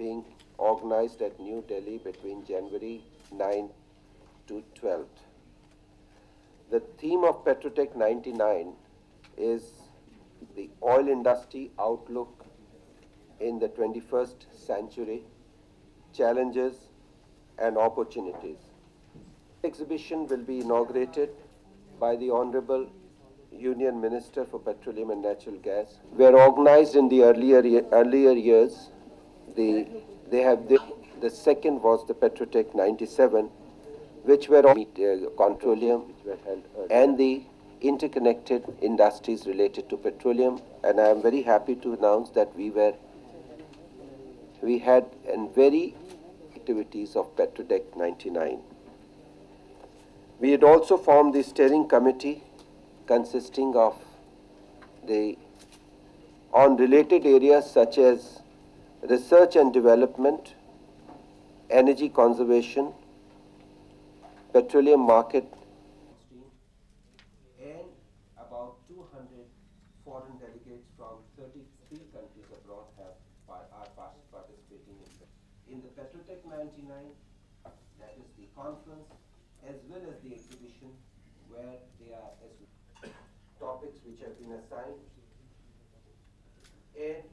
being organized at New Delhi between January 9th to 12th. The theme of Petrotech 99 is the oil industry outlook in the 21st century, challenges and opportunities. The exhibition will be inaugurated by the Honourable Union Minister for Petroleum and Natural Gas. Were organized in the earlier years. The second was the Petrotech 97, which were petroleum, which were held earlier, and the interconnected industries related to petroleum. And I am very happy to announce that we had very activities of Petrotech 99. We had also formed the steering committee consisting of on related areas such as research and development, energy conservation, petroleum market, and about 200 foreign delegates from 33 countries abroad are participating in the Petrotech 99, that is the conference, as well as the exhibition, where there are topics which have been assigned. And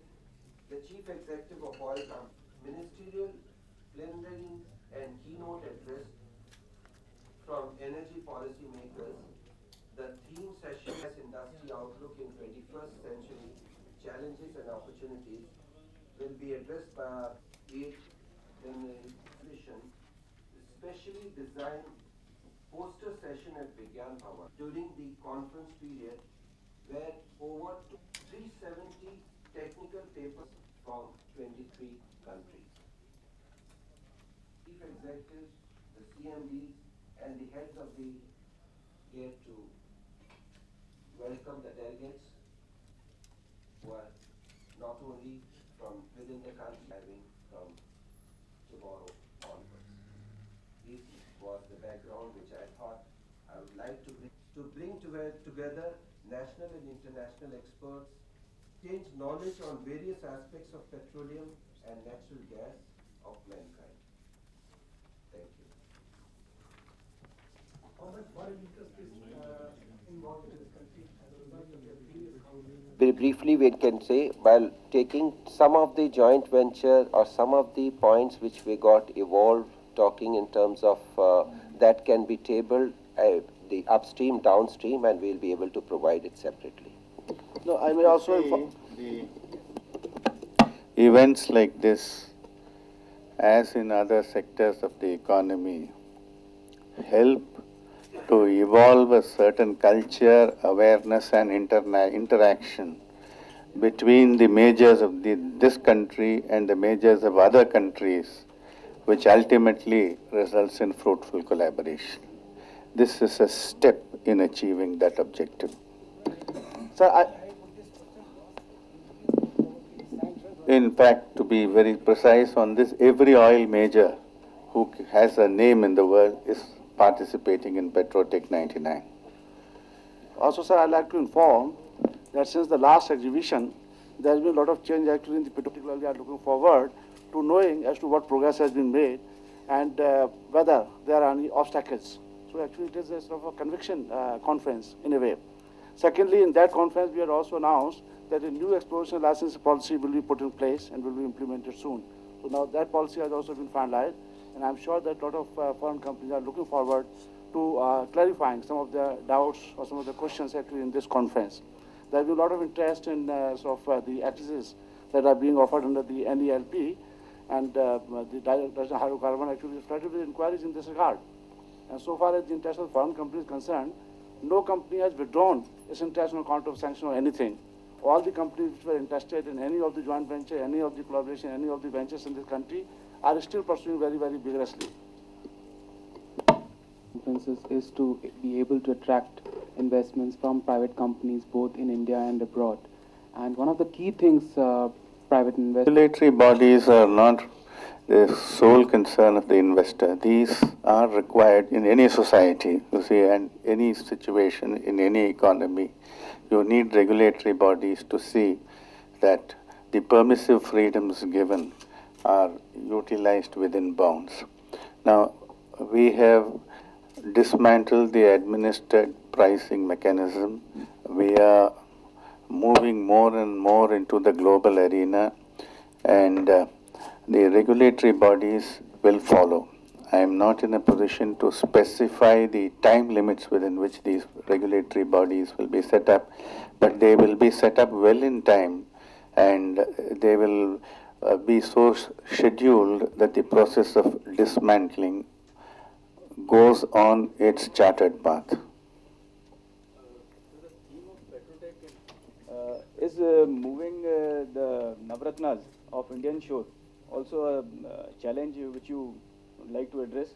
the Chief Executive of Oil Company, ministerial plenary and keynote address from energy policy makers. The theme session is Industry Outlook in 21st Century, Challenges and Opportunities, will be addressed by our eighth exhibition, specially designed poster session at Vijayaraghavan during the conference period, where over 370 technical papers from 23 countries. Chief executives, the CMDs, and the heads of the here to welcome the delegates who are not only from within the country, having from tomorrow onwards. This was the background which I thought I would like to bring together national and international experts, exchange knowledge on various aspects of petroleum and natural gas of mankind. Thank you. Very briefly, we can say, while taking some of the joint venture or some of the points which we got evolved, talking in terms of that can be tabled, the upstream, downstream, and we'll be able to provide it separately. No, I may also inform. The events like this, as in other sectors of the economy, help to evolve a certain culture, awareness and interaction between the majors of this country and the majors of other countries, which ultimately results in fruitful collaboration. This is a step in achieving that objective. Sir, in fact, to be very precise on this, every oil major who has a name in the world is participating in Petrotech 99. Also, sir, I'd like to inform that since the last exhibition, there has been a lot of change actually in the Petrotech. We are looking forward to knowing as to what progress has been made and whether there are any obstacles. So actually it is a sort of a conviction conference in a way. Secondly, in that conference we had also announced that a new exploration license policy will be put in place and will be implemented soon. So now that policy has also been finalized, and I'm sure that a lot of foreign companies are looking forward to clarifying some of their doubts or some of the questions actually in this conference. There will be a lot of interest in the accesses that are being offered under the NELP, and the Director Hydrocarbon actually started with inquiries in this regard. And so far as the interest of foreign companies is concerned, no company has withdrawn its interest on account of sanction or anything. All the companies which were interested in any of the joint venture, any of the collaboration, any of the ventures in this country are still pursuing very, very vigorously. Conferences is to be able to attract investments from private companies both in India and abroad. And one of the key things private investors... Regulatory bodies are not the sole concern of the investor. These are required in any society, you see, and any situation in any economy. You need regulatory bodies to see that the permissive freedoms given are utilized within bounds. Now, we have dismantled the administered pricing mechanism. We are moving more and more into the global arena, and the regulatory bodies will follow. I am not in a position to specify the time limits within which these regulatory bodies will be set up, but they will be set up well in time, and they will be so scheduled that the process of dismantling goes on its chartered path. The theme of Petrotech is moving the Navratnas of Indian shore. Also a challenge which you would like to address?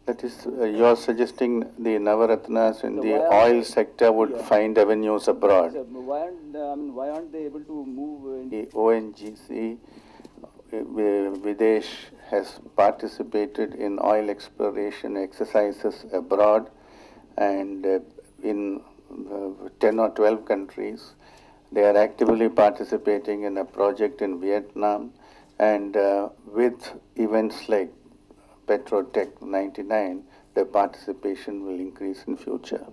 That is, you're suggesting the Navaratnas in the oil sector would find avenues abroad. Why aren't they able to move? The ONGC, Videsh, has participated in oil exploration exercises abroad, and in 10 or 12 countries. They are actively participating in a project in Vietnam, and with events like Petrotech 99, the participation will increase in future.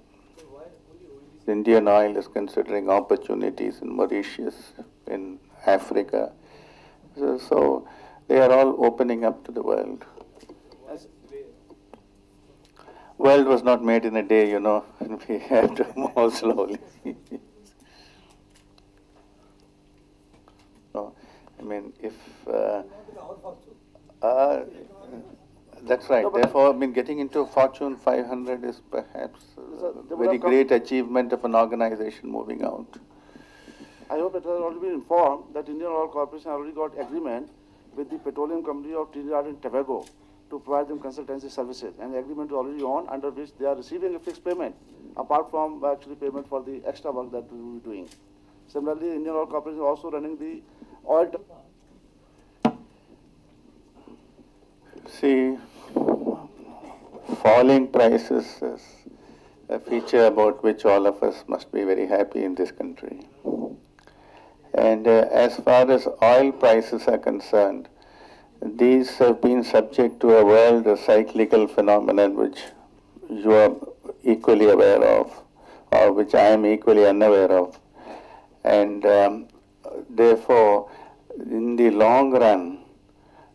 Indian Oil is considering opportunities in Mauritius, in Africa. So they are all opening up to the world. World was not made in a day, you know, and we had to move slowly. No, I mean, if that's right. Therefore, I mean, getting into Fortune 500 is perhaps a very great achievement of an organization moving out. I hope it has already been informed that Indian Oil Corporation already got agreement with the Petroleum Company of Trinidad and Tobago to provide them consultancy services. And the agreement is already on, under which they are receiving a fixed payment, apart from actually payment for the extra work that we will be doing. Similarly, Indian Oil Corporation is also running the oil. See, falling prices is a feature about which all of us must be very happy in this country. And as far as oil prices are concerned, these have been subject to a world cyclical phenomenon which you are equally aware of, or which I am equally unaware of. And therefore, in the long run,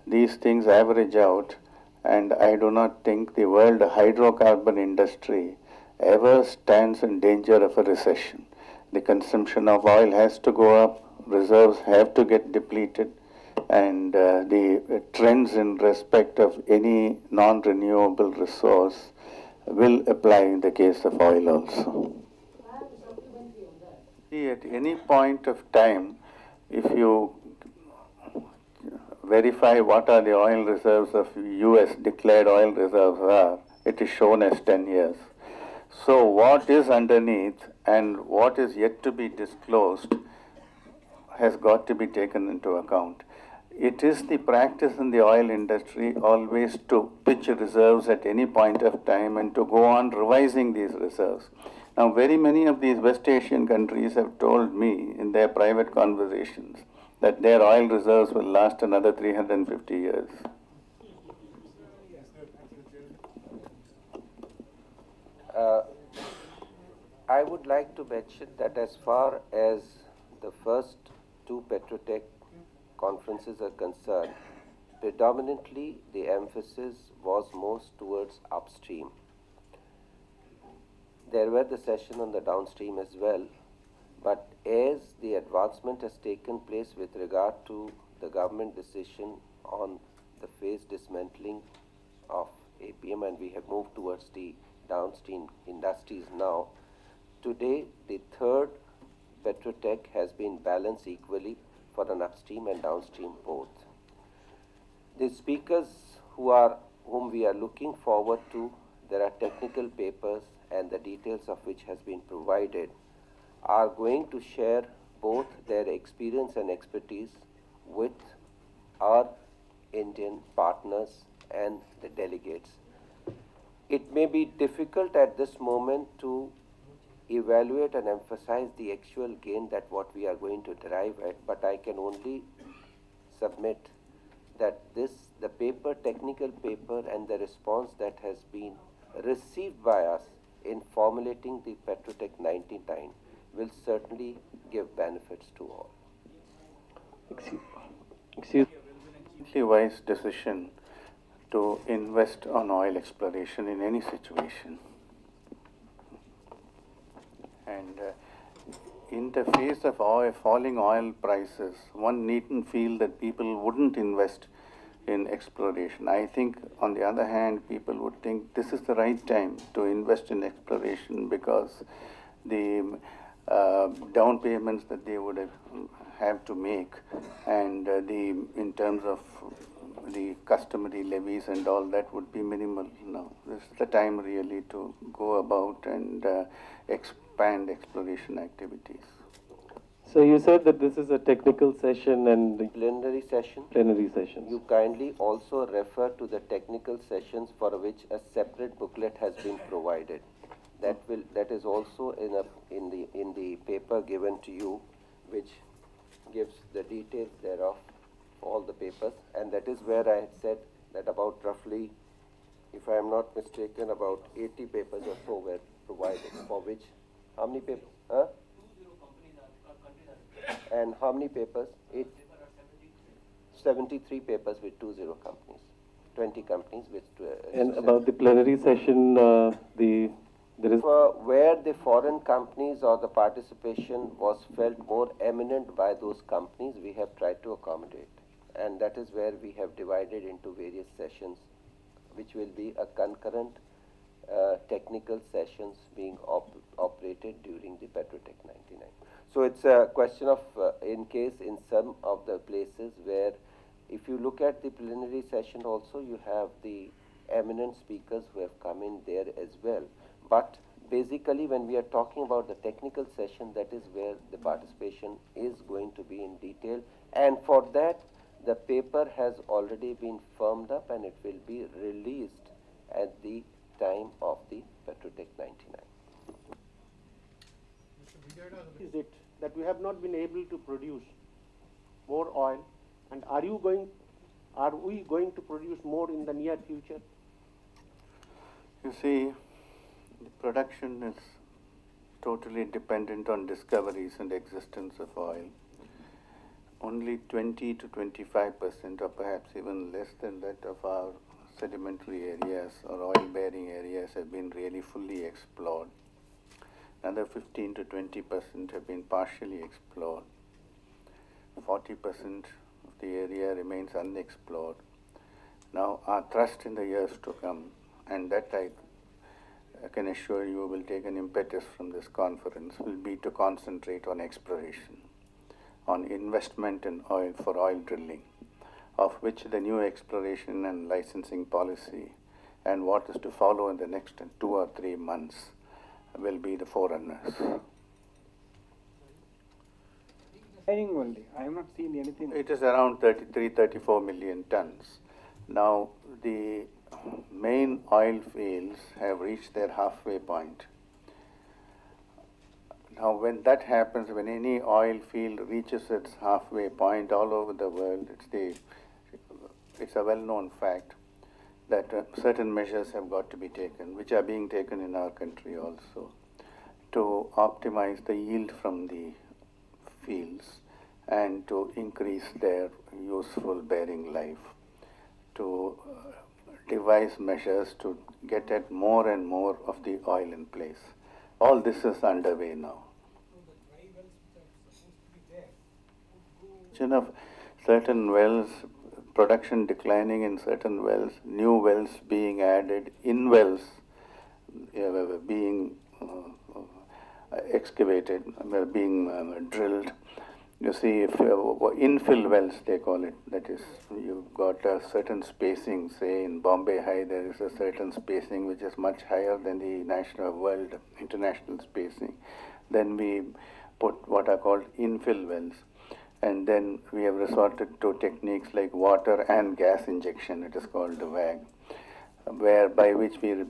these things average out, and I do not think the world hydrocarbon industry ever stands in danger of a recession. The consumption of oil has to go up, reserves have to get depleted, and the trends in respect of any non-renewable resource will apply in the case of oil also. See, at any point of time, if you verify what are the oil reserves of US declared oil reserves are, it is shown as 10 years. So what is underneath and what is yet to be disclosed has got to be taken into account. It is the practice in the oil industry always to pitch reserves at any point of time and to go on revising these reserves. Now, very many of these West Asian countries have told me in their private conversations that their oil reserves will last another 350 years. I would like to mention that as far as the first two Petrotech conferences are concerned, predominantly the emphasis was most towards upstream. There were the session on the downstream as well, but as the advancement has taken place with regard to the government decision on the phased dismantling of APM, and we have moved towards the downstream industries now, today the third Petrotech has been balanced equally for an upstream and downstream both. The speakers whom we are looking forward to, there are technical papers and the details of which has been provided, are going to share both their experience and expertise with our Indian partners and the delegates. It may be difficult at this moment to evaluate and emphasize the actual gain that what we are going to derive at, but I can only submit that the paper, technical paper, and the response that has been received by us in formulating the Petrotech 99 will certainly give benefits to all. Excuse. Completely wise decision to invest on oil exploration in any situation. And in the face of falling oil prices, one needn't feel that people wouldn't invest in exploration. I think, on the other hand, people would think this is the right time to invest in exploration because the down payments that they would have to make and in terms of the customary levies and all that would be minimal. No, this is the time really to go about and expand exploration activities. So you said that this is a technical session and the Plenary session. plenary sessions. You kindly also refer to the technical sessions for which a separate booklet has been provided. That is also in the paper given to you, which gives the details thereof, all the papers, and that is where I had said that about roughly, if I am not mistaken, about 80 papers or so were provided, for which, how many papers? 20 companies are and how many papers? 73 papers with 20 companies, 20 companies with. And about the plenary session, there is where the foreign companies or the participation was felt more eminent by those companies, we have tried to accommodate. And that is where we have divided into various sessions, which will be a concurrent technical sessions being operated during the Petrotech 99. So it's a question of, in case in some of the places where, if you look at the plenary session also, you have the eminent speakers who have come in there as well. But basically, when we are talking about the technical session, that is where the participation is going to be in detail. And for that, the paper has already been firmed up and it will be released at the time of the Petrotech 99. Is it that we have not been able to produce more oil, and are we going to produce more in the near future? You see, the production is totally dependent on discoveries and existence of oil. Only 20 to 25%, or perhaps even less than that, of our sedimentary areas or oil-bearing areas have been really fully explored. Another 15 to 20% have been partially explored. 40% of the area remains unexplored. Now, our thrust in the years to come, and that I can assure you will take an impetus from this conference, will be to concentrate on exploration, on investment in oil for oil drilling, of which the new exploration and licensing policy and what is to follow in the next 2 or 3 months will be the forerunners. Only. I have not seen anything. It is around 33, 34 million tons. Now, the main oil fields have reached their halfway point. Now, when that happens, when any oil field reaches its halfway point all over the world, it's a well-known fact that certain measures have got to be taken, which are being taken in our country also, to optimize the yield from the fields and to increase their useful bearing life, to devise measures to get at more and more of the oil in place. All this is underway now. Of certain wells, production declining in certain wells, new wells being added, in wells being excavated, being drilled. You see, if infill wells, they call it, that is, you've got a certain spacing, say in Bombay High, there is a certain spacing which is much higher than the international spacing. Then we put what are called infill wells. And then we have resorted to techniques like water and gas injection, it is called the WAG, by which we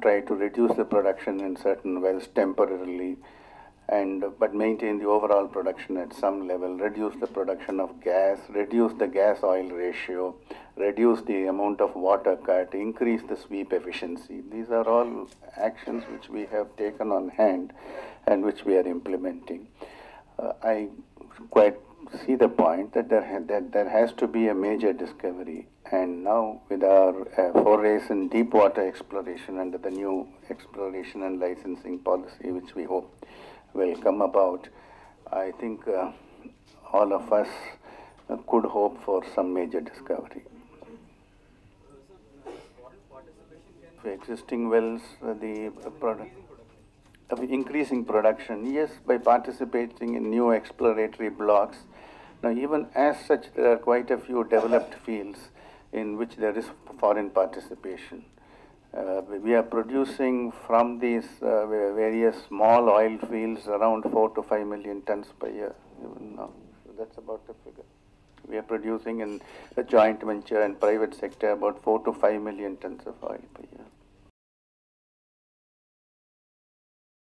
try to reduce the production in certain wells temporarily but maintain the overall production at some level, reduce the production of gas, reduce the gas-oil ratio, reduce the amount of water cut, increase the sweep efficiency. These are all actions which we have taken on hand and which we are implementing. I quite see the point that there has to be a major discovery. And now with our forays in deep water exploration under the new exploration and licensing policy, which we hope will come about, I think all of us could hope for some major discovery. For existing wells, the product of increasing production, yes, by participating in new exploratory blocks. Now, even as such, there are quite a few developed fields in which there is foreign participation. We are producing from these various small oil fields around 4 to 5 million tons per year, even now. So that's about the figure. We are producing in a joint venture and private sector about 4 to 5 million tons of oil per year.